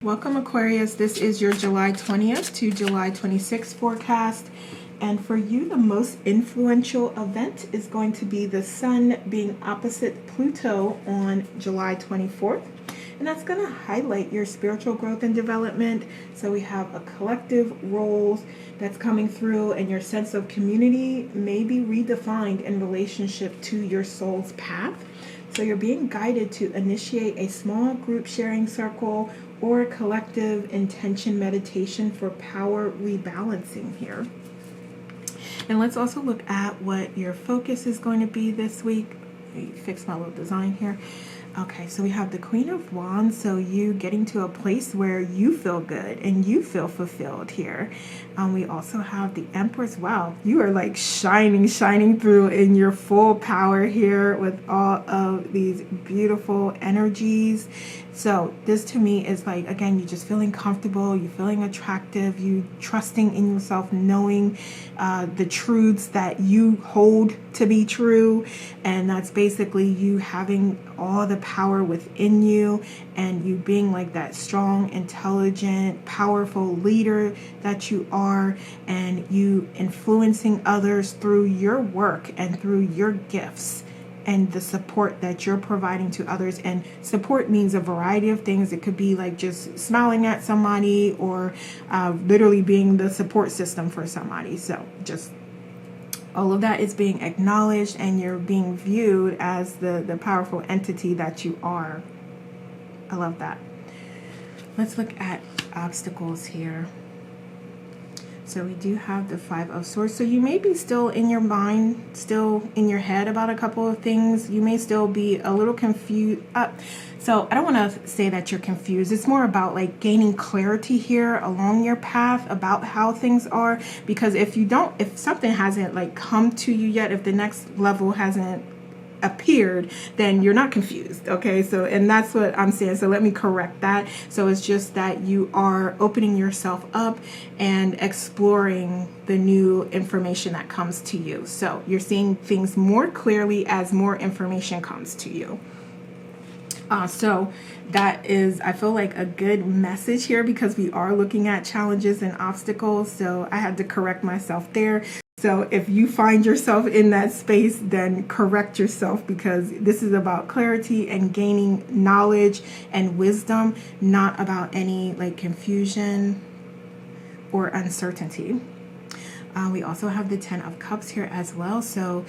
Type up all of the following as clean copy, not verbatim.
Welcome Aquarius, this is your July 20th to July 26th forecast, and for you the most influential event is going to be the Sun being opposite Pluto on July 24th, and that's going to highlight your spiritual growth and development. So we have a collective roles that's coming through, and your sense of community may be redefined in relationship to your soul's path. So you're being guided to initiate a small group sharing circle or collective intention meditation for power rebalancing here. And let's also look at what your focus is going to be this week. Let me fix my little design here. Okay, so we have the Queen of Wands, so you getting to a place where you feel good and you feel fulfilled here. We also have the Empress. Wow, you are like shining through in your full power here with all of these beautiful energies. So this to me is like, again, you just feeling comfortable, you feeling attractive, you trusting in yourself, knowing the truths that you hold to be true. And that's basically you having all the power within you and you being like that strong, intelligent, powerful leader that you are, and you influencing others through your work and through your gifts and the support that you're providing to others. And support means a variety of things. It could be like just smiling at somebody or literally being the support system for somebody. So just all of that is being acknowledged and you're being viewed as the powerful entity that you are. I love that. Let's look at obstacles here. So we do have the Five of Swords. So you may be still in your mind, still in your head about a couple of things. You may still be a little confused. So I don't want to say that you're confused. It's more about like gaining clarity here along your path about how things are. Because if something hasn't like come to you yet, if the next level hasn't appeared, then you're not confused. Okay, so and that's what I'm saying. So let me correct that. So it's just that you are opening yourself up and exploring the new information that comes to you. So you're seeing things more clearly as more information comes to you. So that is, I feel like, a good message here because we are looking at challenges and obstacles. So I had to correct myself there. So if you find yourself in that space, then correct yourself, because this is about clarity and gaining knowledge and wisdom, not about any like confusion or uncertainty. We also have the Ten of Cups here as well. So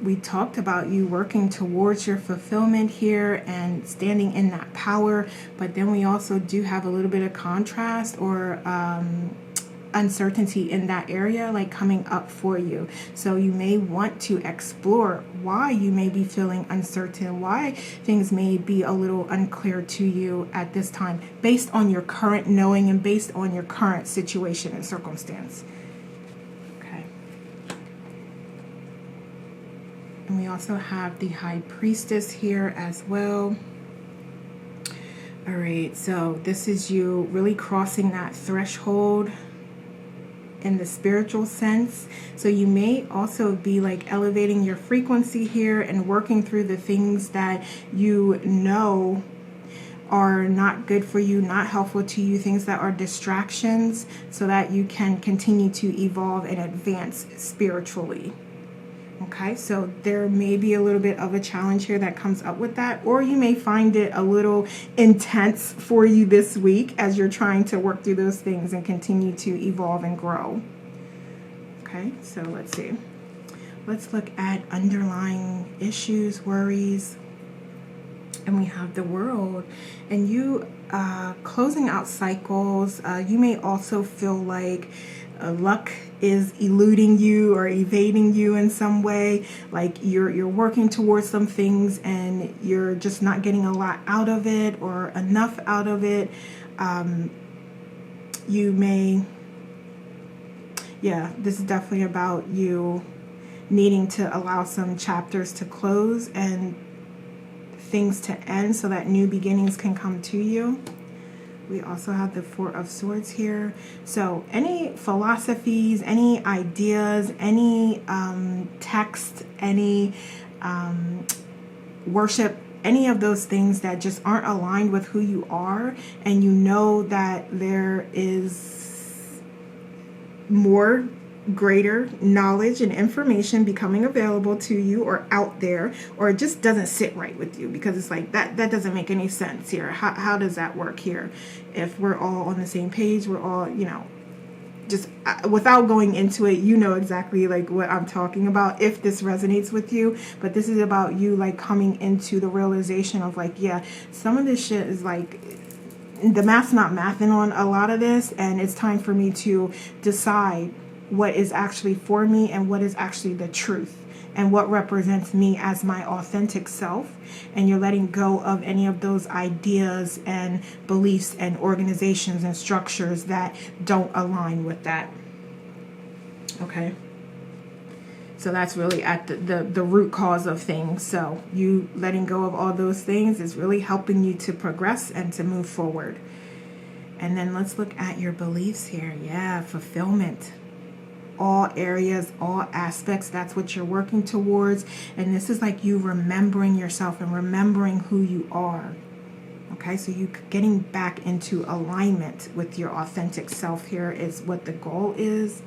we talked about you working towards your fulfillment here and standing in that power. But then we also do have a little bit of contrast or uncertainty in that area like coming up for you. So you may want to explore why you may be feeling uncertain, why things may be a little unclear to you at this time based on your current knowing and based on your current situation and circumstance. Okay. And we also have the High Priestess here as well. All right, so this is you really crossing that threshold in the spiritual sense. So you may also be like elevating your frequency here and working through the things that you know are not good for you, not helpful to you, things that are distractions, so that you can continue to evolve and advance spiritually. Okay, so there may be a little bit of a challenge here that comes up with that, or you may find it a little intense for you this week as you're trying to work through those things and continue to evolve and grow. Okay, so let's see. Let's look at underlying issues, worries. And we have the World, and you closing out cycles. You may also feel like luck is eluding you or evading you in some way, like you're working towards some things and you're just not getting a lot out of it or enough out of it. You may, this is definitely about you needing to allow some chapters to close and things to end so that new beginnings can come to you. We also have the Four of Swords here. So any philosophies, any ideas, any text, any worship any of those things that just aren't aligned with who you are, and you know that there is more greater knowledge and information becoming available to you or out there, or it just doesn't sit right with you, because it's like that doesn't make any sense here. How does that work here? If we're all on the same page, we're all, just without going into it, exactly like what I'm talking about, if this resonates with you. But this is about you like coming into the realization of like, yeah, some of this shit is like, the math's not mathing on a lot of this, and it's time for me to decide what is actually for me and what is actually the truth and what represents me as my authentic self. And you're letting go of any of those ideas and beliefs and organizations and structures that don't align with that. Okay? So that's really at the root cause of things. So you letting go of all those things is really helping you to progress and to move forward. And then let's look at your beliefs here. Yeah, fulfillment. All areas, all aspects, that's what you're working towards. And this is like you remembering yourself and remembering who you are. Okay, so you getting back into alignment with your authentic self here is what the goal is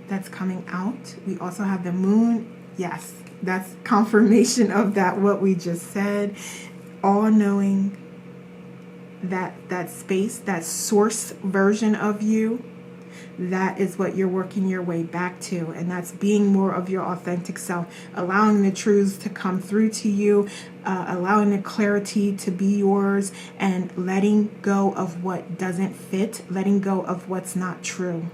that's coming out. We also have the moon. Yes, that's confirmation of that, what we just said. All knowing that space, that source version of you, that is what you're working your way back to. And that's being more of your authentic self, allowing the truths to come through to you, allowing the clarity to be yours, and letting go of what doesn't fit, letting go of what's not true.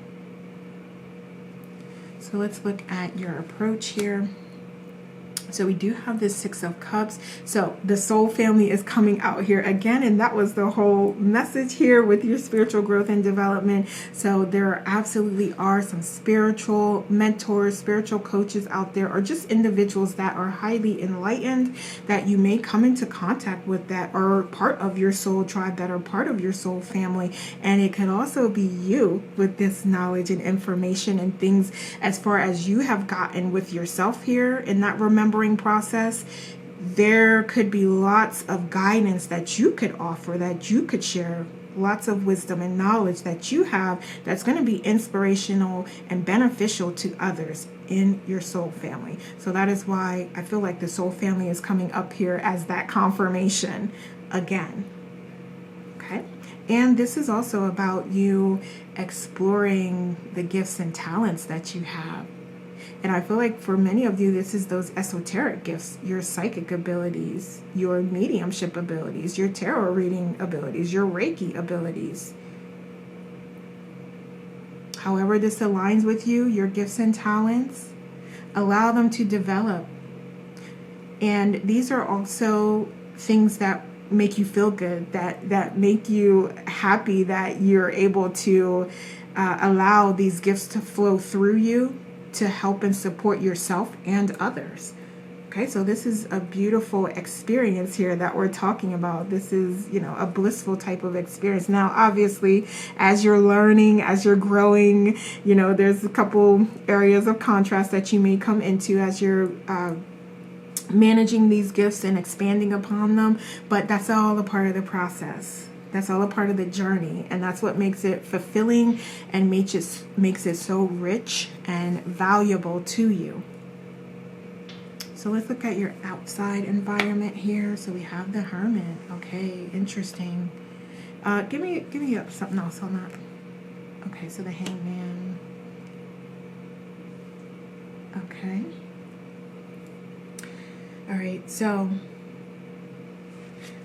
So let's look at your approach here. So we do have this Six of Cups. So the soul family is coming out here again, and that was the whole message here with your spiritual growth and development. So there absolutely are some spiritual mentors, spiritual coaches out there, or just individuals that are highly enlightened that you may come into contact with, that are part of your soul tribe, that are part of your soul family. And it could also be you with this knowledge and information and things as far as you have gotten with yourself here in that remembering process. There could be lots of guidance that you could offer, that you could share, lots of wisdom and knowledge that you have that's going to be inspirational and beneficial to others in your soul family. So that is why I feel like the soul family is coming up here as that confirmation again. Okay. And this is also about you exploring the gifts and talents that you have. And I feel like for many of you, this is those esoteric gifts, your psychic abilities, your mediumship abilities, your tarot reading abilities, your Reiki abilities. However this aligns with you, your gifts and talents, allow them to develop. And these are also things that make you feel good, that make you happy, that you're able to allow these gifts to flow through you to help and support yourself and others. Okay, so this is a beautiful experience here that we're talking about. This is, a blissful type of experience. Now, obviously, as you're learning, as you're growing, there's a couple areas of contrast that you may come into as you're managing these gifts and expanding upon them. But that's all a part of the process. That's all a part of the journey, and that's what makes it fulfilling and makes it so rich and valuable to you. So let's look at your outside environment here. So we have the Hermit. Okay, interesting. Give me up something else on that. Okay, so the Hangman. Okay. All right, so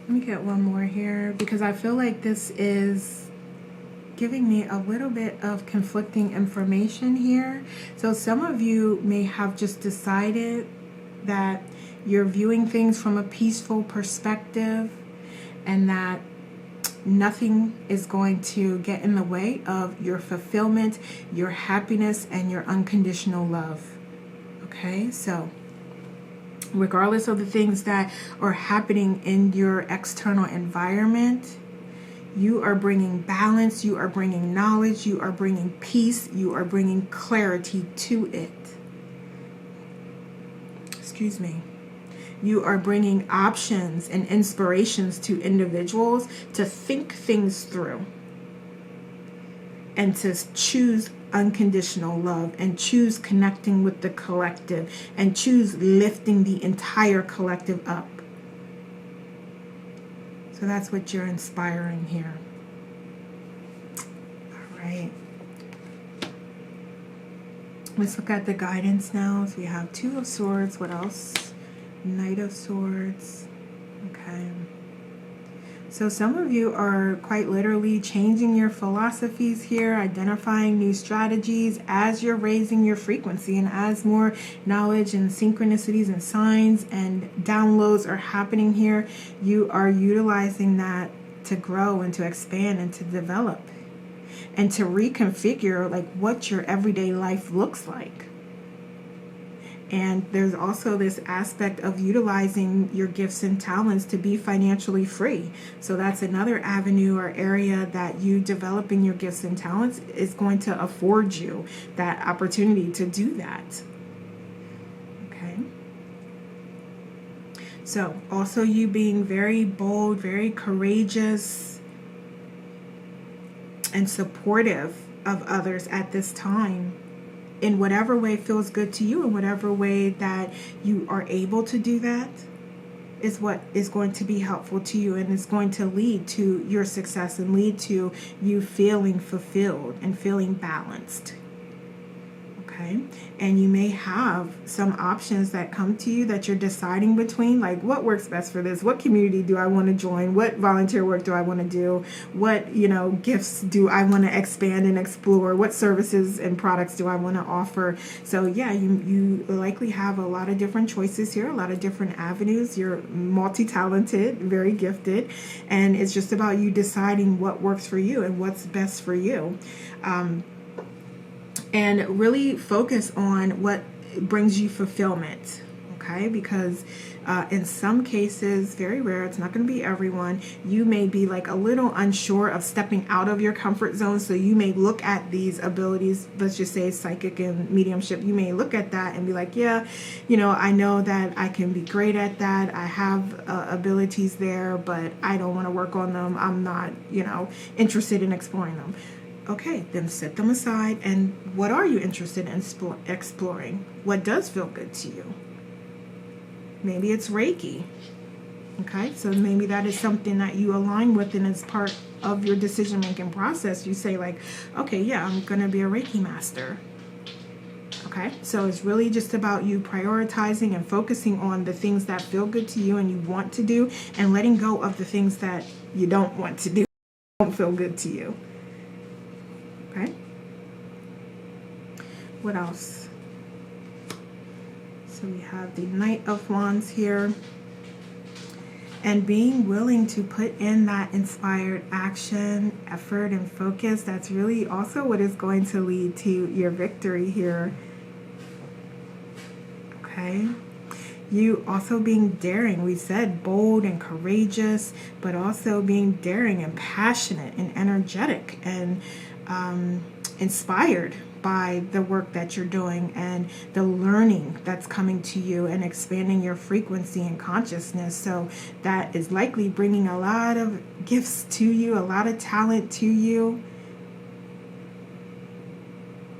let me get one more here, because I feel like this is giving me a little bit of conflicting information here. So some of you may have just decided that you're viewing things from a peaceful perspective, and that nothing is going to get in the way of your fulfillment, your happiness, and your unconditional love. Okay, so regardless of the things that are happening in your external environment, you are bringing balance, you are bringing knowledge, you are bringing peace, you are bringing clarity to it. Excuse me. You are bringing options and inspirations to individuals to think things through and to choose unconditional love and choose connecting with the collective and choose lifting the entire collective up. So that's what you're inspiring here. All right. Let's look at the guidance now. So we have Two of Swords. What else? Knight of Swords. Okay. So some of you are quite literally changing your philosophies here, identifying new strategies as you're raising your frequency, and as more knowledge and synchronicities and signs and downloads are happening here, you are utilizing that to grow and to expand and to develop and to reconfigure like what your everyday life looks like. And there's also this aspect of utilizing your gifts and talents to be financially free. So that's another avenue or area that you developing your gifts and talents is going to afford you that opportunity to do that. Okay. So also you being very bold, very courageous, and supportive of others at this time. In whatever way feels good to you, in whatever way that you are able to do that, is what is going to be helpful to you, and is going to lead to your success and lead to you feeling fulfilled and feeling balanced. Okay? And you may have some options that come to you that you're deciding between, like what works best for this? What community do I want to join? What volunteer work do I want to do? What, gifts do I want to expand and explore? What services and products do I want to offer? So yeah, you likely have a lot of different choices here, a lot of different avenues. You're multi-talented, very gifted, and it's just about you deciding what works for you and what's best for you. And really focus on what brings you fulfillment, okay? Because in some cases, very rare, it's not going to be everyone, you may be like a little unsure of stepping out of your comfort zone. So you may look at these abilities, let's just say psychic and mediumship, you may look at that and be like, yeah, I know that I can be great at that. I have abilities there, but I don't want to work on them. I'm not, interested in exploring them. Okay, then set them aside. And what are you interested in exploring? What does feel good to you? Maybe it's Reiki. Okay, so maybe that is something that you align with, and as part of your decision-making process, you say like, okay, yeah, I'm going to be a Reiki master. Okay, so it's really just about you prioritizing and focusing on the things that feel good to you and you want to do, and letting go of the things that you don't want to do, don't feel good to you. Okay. What else? So we have the Knight of Wands here. And being willing to put in that inspired action, effort, and focus, that's really also what is going to lead to your victory here. Okay. You also being daring. We said bold and courageous, but also being daring and passionate and energetic and inspired by the work that you're doing and the learning that's coming to you, and expanding your frequency and consciousness. So that is likely bringing a lot of gifts to you, a lot of talent to you.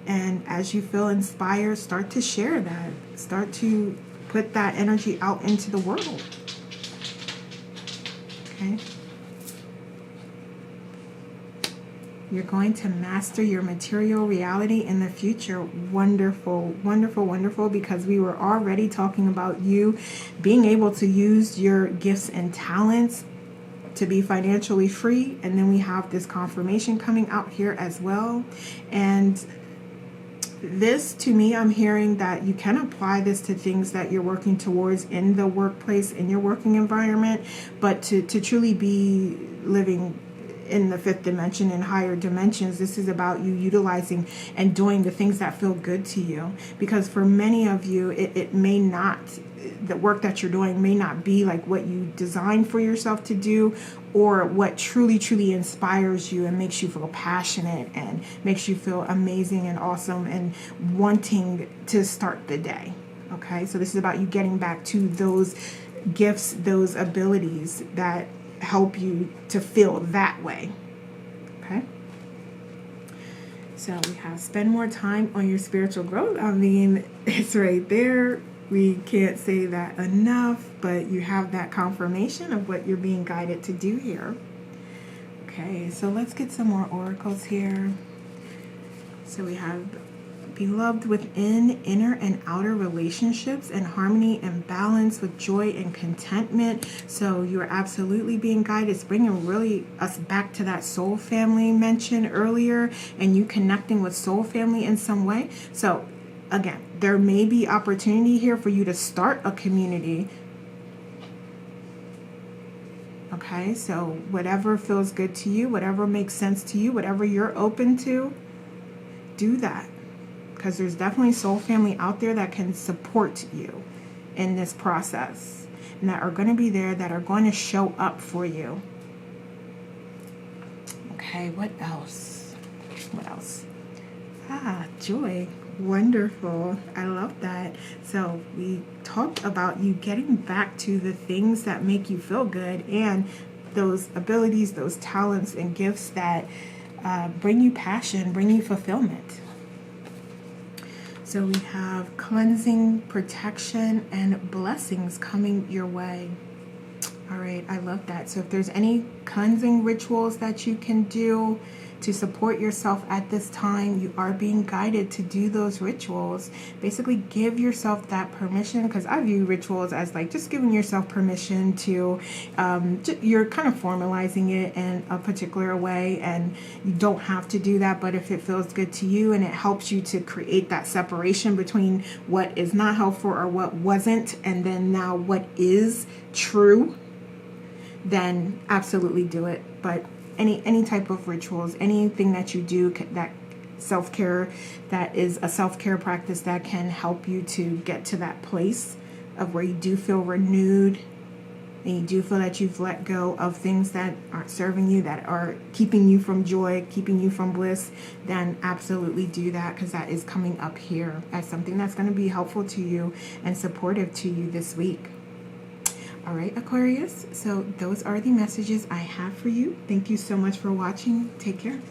And as you feel inspired, start to share that. Start to put that energy out into the world. Okay. You're going to master your material reality in the future. Wonderful, wonderful, wonderful, because we were already talking about you being able to use your gifts and talents to be financially free. And then we have this confirmation coming out here as well. And this, to me, I'm hearing that you can apply this to things that you're working towards in the workplace, in your working environment, but to truly be living in the fifth dimension and higher dimensions, this is about you utilizing and doing the things that feel good to you. Because for many of you, it may not, the work that you're doing may not be like what you designed for yourself to do, or what truly, truly inspires you and makes you feel passionate and makes you feel amazing and awesome and wanting to start the day. Okay, so this is about you getting back to those gifts, those abilities that help you to feel that way. Okay? So we have spend more time on your spiritual growth. I mean, it's right there. We can't say that enough, but you have that confirmation of what you're being guided to do here. Okay, so let's get some more oracles here. So we have beloved within inner and outer relationships and harmony and balance with joy and contentment. So you're absolutely being guided. It's bringing really us back to that soul family mentioned earlier, and you connecting with soul family in some way. So again, there may be opportunity here for you to start a community. Okay, so whatever feels good to you, whatever makes sense to you, whatever you're open to, do that. Because there's definitely soul family out there that can support you in this process, and that are going to be there, that are going to show up for you. Okay, what else? What else? Joy. Wonderful. I love that. So we talked about you getting back to the things that make you feel good, and those abilities, those talents and gifts that bring you passion, bring you fulfillment. So we have cleansing, protection, and blessings coming your way. All right, I love that. So if there's any cleansing rituals that you can do to support yourself at this time, you are being guided to do those rituals. Basically give yourself that permission, because I view rituals as like just giving yourself permission to, you're kind of formalizing it in a particular way, and you don't have to do that, but if it feels good to you and it helps you to create that separation between what is not helpful or what wasn't, and then now what is true, then absolutely do it. But any type of rituals, anything that you do that self-care, that is a self-care practice that can help you to get to that place of where you do feel renewed and you do feel that you've let go of things that aren't serving you, that are keeping you from joy, keeping you from bliss, then absolutely do that, because that is coming up here as something that's going to be helpful to you and supportive to you this week. All right, Aquarius, so those are the messages I have for you. Thank you so much for watching. Take care.